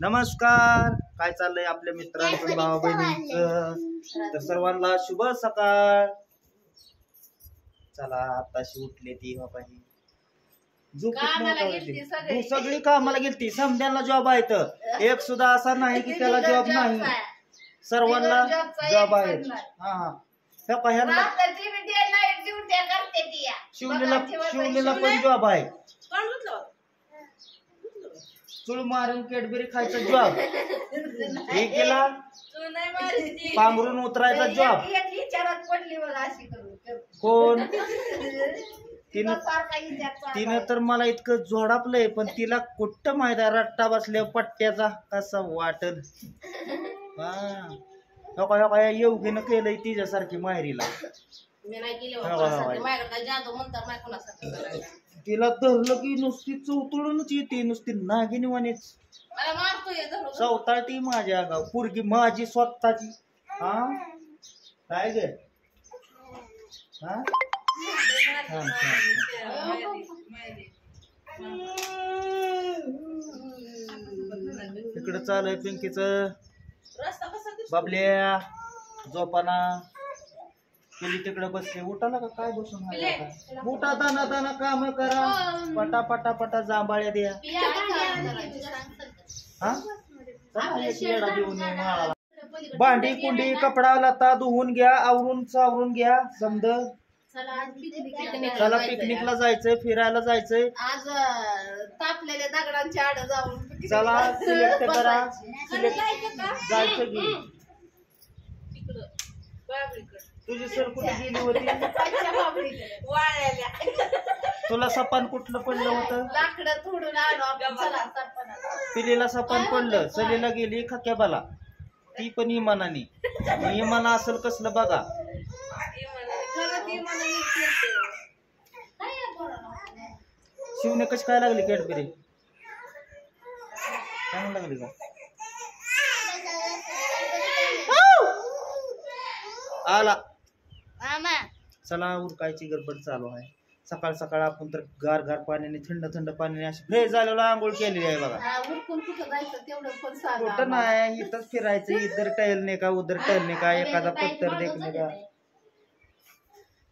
नमस्कार, काय चाललंय आपल्या मित्रांचं भाऊ बहिणींचं? तर सर्वांना शुभ सकाळ. चला आताशी उठले ती बाबाही सगळी कामाला गेलती. समद्यांना जॉब आहे तर एक सुद्धा असा नाही की त्याला जॉब नाही, सर्वांना जॉब आहे. हा शिवलीला पण जॉब आहे. चुळ मारून कॅडबरी खायचा जॉब, एकेला पांघरून उतरायचा जॉब. कोण तिनं तर मला इतकं जोडापलंय, पण तिला कुठं माहित आहे रट्टा बसल्या पट्ट्याचा कसा वाटल. हा योगीनं केलंय तिच्यासारखी माहेरीला. तिला धरलं की नुसती चौतळूनच येते, नुसती नागिनीवानीच चौताळती माझ्या गाव पोरगी माझी स्वतःची. हा काय ग हा इकडं चालू आहे पिंकीच बाबल्या झोपाना. केली तिकडे बसले. उठाला का काय बसून? उठा, दाना दाना काम करा, पटा पटा पटा जांभाळ्या द्या. भांडी कुंडी कपडा लता धुवून घ्या, आवरून सावरून घ्या. समज चला पिकनिकला जायचंय, फिरायला जायचंय. आज तापलेल्या दगडांच्या आड जाऊन चला सिलेक्ट करा. जायचं की तुझी सर कुठे गेली होती? तुला सपान कुठलं पडलं होतं? लाकडं तोडून आलो. पिलीला सपान पडलं, चलीला गेली खक्याबाला, ती पण इमानाने. इमान असेल कसलं बघा. शिवने कशी काय लागली कॅडबरी? चांगली लागली का? आला. चला उरकायची गडबड चालू आहे. सकाळ सकाळ आपण तर गार गार पाण्याने थंड थंड पाण्याने अशी फ्रेश झालेला आंघोळ केलेली आहे बघा. कुठं नाही, इथंच फिरायचं. इधर टहलने का उधर टहलने का, एखादा पत्तर देखणे का.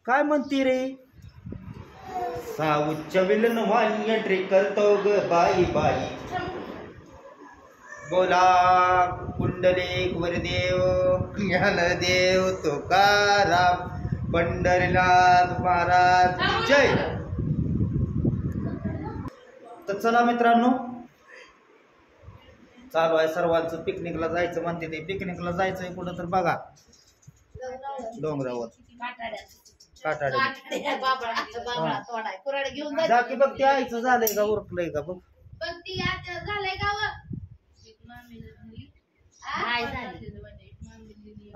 काय म्हणती रे? साऊच्या विलन वाणी एंट्री करतो ग बाई बाई. बोला कुंडलिक वरदेव ज्ञानदेव तुकाराम पंढरीनाथ महाराज जय. तर चला मित्रांनो, चालू आहे सर्वांचं पिकनिकला जायचं म्हणते ते. पिकनिकला जायचंय कुठं तर बघा डोंगरावर काटाड्या. जा की बघ, ते आईचं झालंय का उरकलंय का बघ.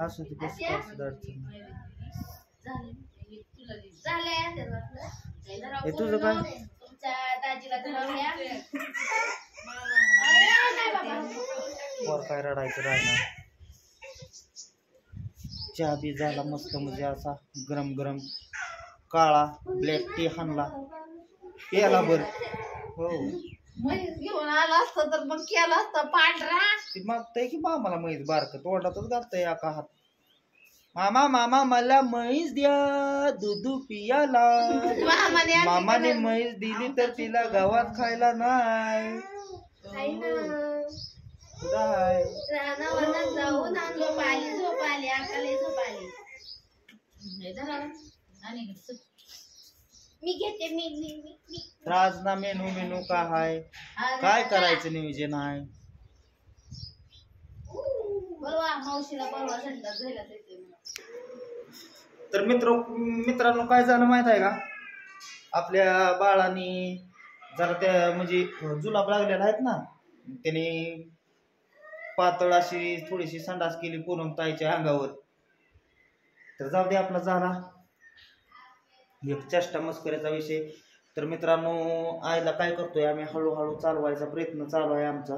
असू दे बस, हे तुझं काय वर काय रडायचं राहिना. चहा बी झाला मस्त, म्हणजे असा गरम गरम काळा ब्लॅक टी हाणला प्याला बर. हो घेऊन आला असता तर मग केला असता पांढरा. ती मागताय की मामाला म्हैस बारक तोंडातच घालतंय एका हात. मामा मामा मला म्हैस द्या दुधू पियाला. मामाने म्हैस दिली तर तिला गावात खायला नाही. जाऊन झोप आली आकाली झोप आली. मी घेते मी राज ना मेनू मेनू का हाय, काय करायचं नियोजन आहे. तर मित्रांनो काय झालं माहित आहे का? आपल्या बाळाने जरा त्या म्हणजे जुलाब लागलेला आहेत ना, त्याने पातळ अशी थोडीशी संडास केली पूनम ताईच्या अंगावर. तर जाऊ दे, आपला झाला एक चेष्टा मस्करीचा विषय. तर मित्रांनो, आईला काय करतोय आम्ही हळूहळू चालवायचा प्रयत्न चालू आहे आमचा.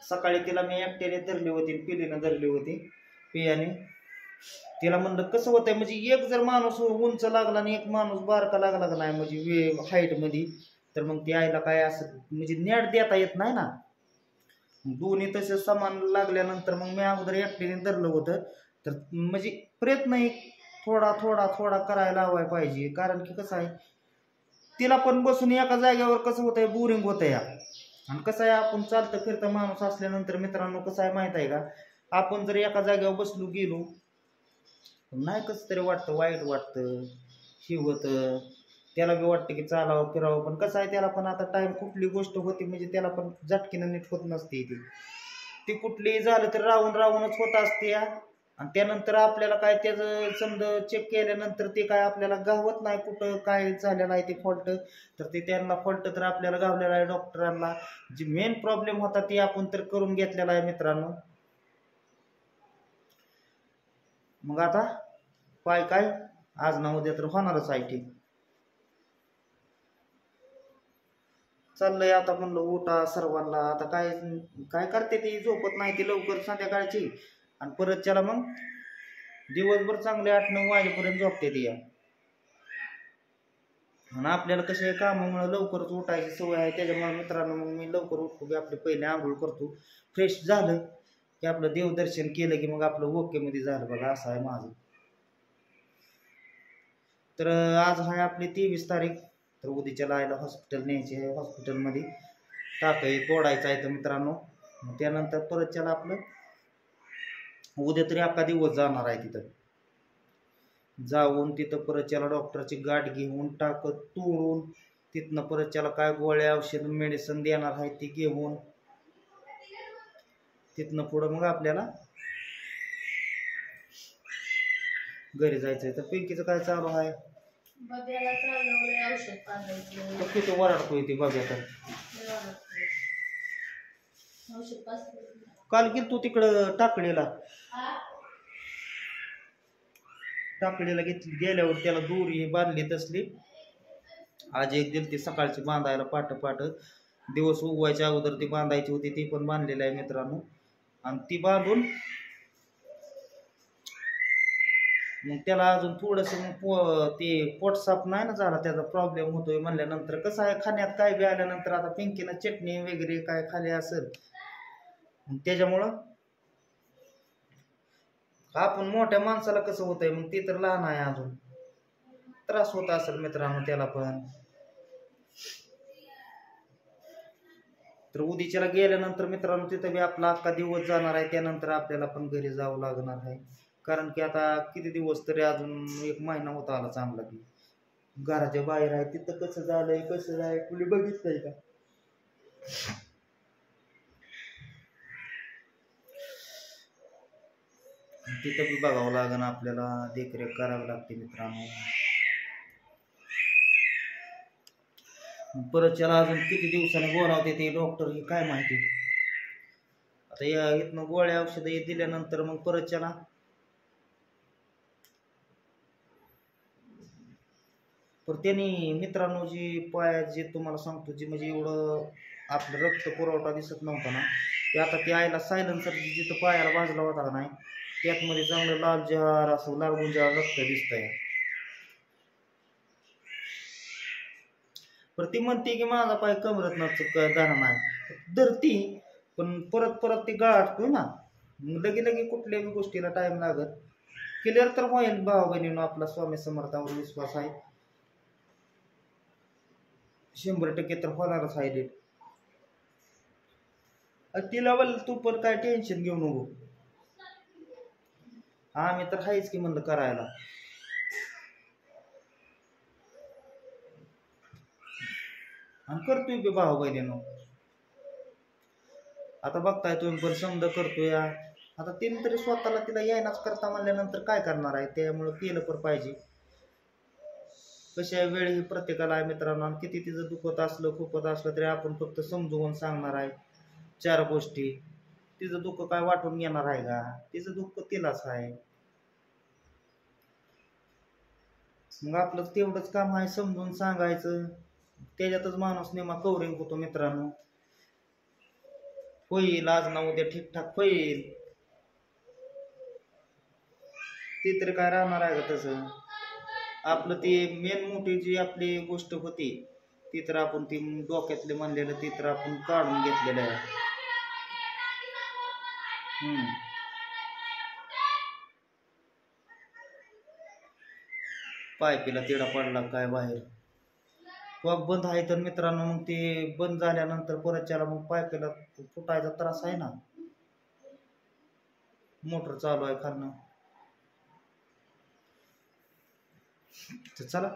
सकाळी तिला मी एकट्याने धरली होती, पिलीनं धरली होती पियाने. तिला म्हणलं कसं होतंय, म्हणजे एक जर माणूस उंच लागला आणि एक माणूस बारका लागला का नाही म्हणजे हाईट मध्ये, तर मग ती आईला काय असं म्हणजे नेट देता येत नाही ना. दोन्ही तसे समान लागल्यानंतर मग मी अगोदर एकटीने धरलं होतं. तर म्हणजे प्रयत्न एक थोडा थोडा थोडा करायला हवाय पाहिजे. कारण की कसं आहे, तिला पण बसून एका जागेवर कसं होतंय, बोरिंग होतं या. आणि कसं आहे, आपण चालतं फिरतं माणूस असल्यानंतर मित्रांनो कसं आहे माहित आहे का, आपण जर एका जागेवर बसलो गेलो नाही कसं तरी वाटतं, वाईट वाटतं, हे होतं. त्याला बी वाटतं की चालावं फिरावं, पण कसं आहे त्याला पण आता टाइम कुठली गोष्ट होती म्हणजे त्याला पण झटकीनं नीट होत नसते ती कुठलीही झालं तर राहून राहूनच होत असते या. आणि त्यानंतर आपल्याला काय त्याचं समजा चेक केल्यानंतर ते काय आपल्याला गावत नाही कुठं काय झालेलं आहे ते फॉल्ट. तर ते त्यांना फॉल्ट तर आपल्याला गावलेला आहे डॉक्टरांना. जी मेन प्रॉब्लेम होता ती आपण तर करून घेतलेला आहे मित्रांनो. मग आता पाय काय आज ना उद्या तर होणारच आहे ठीक. चाललंय आता म्हणलं उठा सर्वांना. आता काय काय करते ती, झोपत नाही ती लवकर संध्याकाळची आणि परत त्याला मग दिवसभर चांगले 8-9 वाजेपर्यंत झोपते ती या. आणि आपल्याला कसे कामामुळे लवकरच उठायची सवय आहे, त्याच्यामुळे मित्रांनो मग मी लवकर उठतो की आपले पहिले आंघोळ करतो, फ्रेश झालं की आपलं देवदर्शन केलं की मग आपलं ओके मध्ये झालं बघा. असं आहे माझं. तर आज आहे आपली 23 तारीख. तर उद्याच्या लायला हॉस्पिटल न्यायचे आहे, हॉस्पिटलमध्ये टाकही तोडायचं आहे तर मित्रांनो. त्यानंतर परत त्याला आपलं उद्या तरी अख्खा दिवस जाणार आहे तिथं जाऊन. तिथं परत त्याला डॉक्टरची गाठ घेऊन टाकत तोडून तिथनं परत त्याला काय गोळ्या औषध मेडिसिन देणार आहे ती घेऊन तिथनं पुढं मग आपल्याला घरी जायचंय. तर पिंकीचं काय चालू आहे? बघायला चालवलंय औषध पाजायचं. किती वराडतोय ती बघा. तर औषध पाजलं. काल गेल तू तिकडं टाकळीला घेतली, गेल्यावर त्याला दोरी बांधली तसली. आज एक दिल ती सकाळची बांधायला पाट दिवस उगवायच्या अगोदर ती बांधायची होती, ती पण बांधलेली आहे मित्रांनो. आणि ती बांधून मग त्याला अजून थोडस ते पोट साफ नाही ना झाला, त्याचा प्रॉब्लेम होतोय म्हणल्यानंतर कसं आहे खाण्यात काय बी आल्यानंतर आता पिंकीनं चटणी वगैरे काय खाली असेल त्याच्यामुळं आपण मोठ्या माणसाला कसं होतंय मग ती तर लहान आहे अजून त्रास होत असेल मित्रांनो त्याला पण. तर उद्याच्याला गेल्यानंतर मित्रांनो तिथं बी आपला अख्खा दिवस जाणार आहे. त्यानंतर आपल्याला पण घरी जावं लागणार आहे, कारण की आता किती दिवस तरी अजून 1 महिना होता आला चांगला की घराच्या बाहेर आहे. तिथं कसं झालंय कसं जाय कुणी बघितलंय का? तिथं बी बघावं लागेल आपल्याला, देखरेख करावी लागते मित्रांनो. परत त्याला अजून किती दिवसांनी बोलावते ते डॉक्टर हे काय माहिती. आता या इथनं गोळ्या औषध दिल्यानंतर मग परत त्याला पण त्यांनी मित्रांनो जी पायात जे तुम्हाला सांगतो जी म्हणजे एवढं आपलं रक्त पुरवठा दिसत नव्हता ना, ते आता ते आयला सायलेन्सर जिथं पायाला भाजला होता का नाही त्यात मध्ये चांगलं लाल जहार असं लागून जहार रक्त दिसतंय. पण ती म्हणते की माझा पाय कमरत धरा नाही धरती, पण परत परत ती गाठतोय ना, लगे कुठल्याही गोष्टीला टाइम लागत. क्लिअर तर होईल भाऊ बहिणीनं. आपला स्वामी समर्थावर विश्वास आहे, 100% तर होणारच आहे डेट. तिला बोल तू पण काय टेन्शन घेऊ नको, आम्ही तर आहेच की म्हणलं करायला. आणि करतोय बी भाऊ बहिणीनं. आता बघताय तुम्ही पण समजा करतोय. आता तिने तरी स्वतःला तिला यायनाच करता म्हणल्यानंतर काय करणार आहे, त्यामुळे केलं पण पाहिजे. कशा वेळ ही प्रत्येकाला आहे मित्रांनो. आणि किती तिचं दुखत असलं खुपत असलं तरी आपण फक्त समजून सांगणार आहे 4 गोष्टी. तिचं दुःख काय वाटून घेणार आहे का? तिचं दुःख तिलाच आहे. मग आपलं तेवढंच काम आहे समजून सांगायचं, त्याच्यातच माणूस नेमा कवरिंग होतो मित्रांनो. होईल आज ना उद्या ठीकठाक होईल, ती तरी काय राहणार आहे का तसं. आपलं ती मेन मोठी जी आपली गोष्ट होती ती तर आपण ती डोक्यातले म्हणलेलं ती तर आपण काढून घेतलेलं आहे. हम्म. पायपीला तिडा पडला काय बाहेर. वाघ बंद आहे तर मित्रांनो, मग ते बंद झाल्यानंतर परतच्याला मग पायपीला फुटायचा त्रास आहे ना. मोटर चालू आहे खालनं. तर चला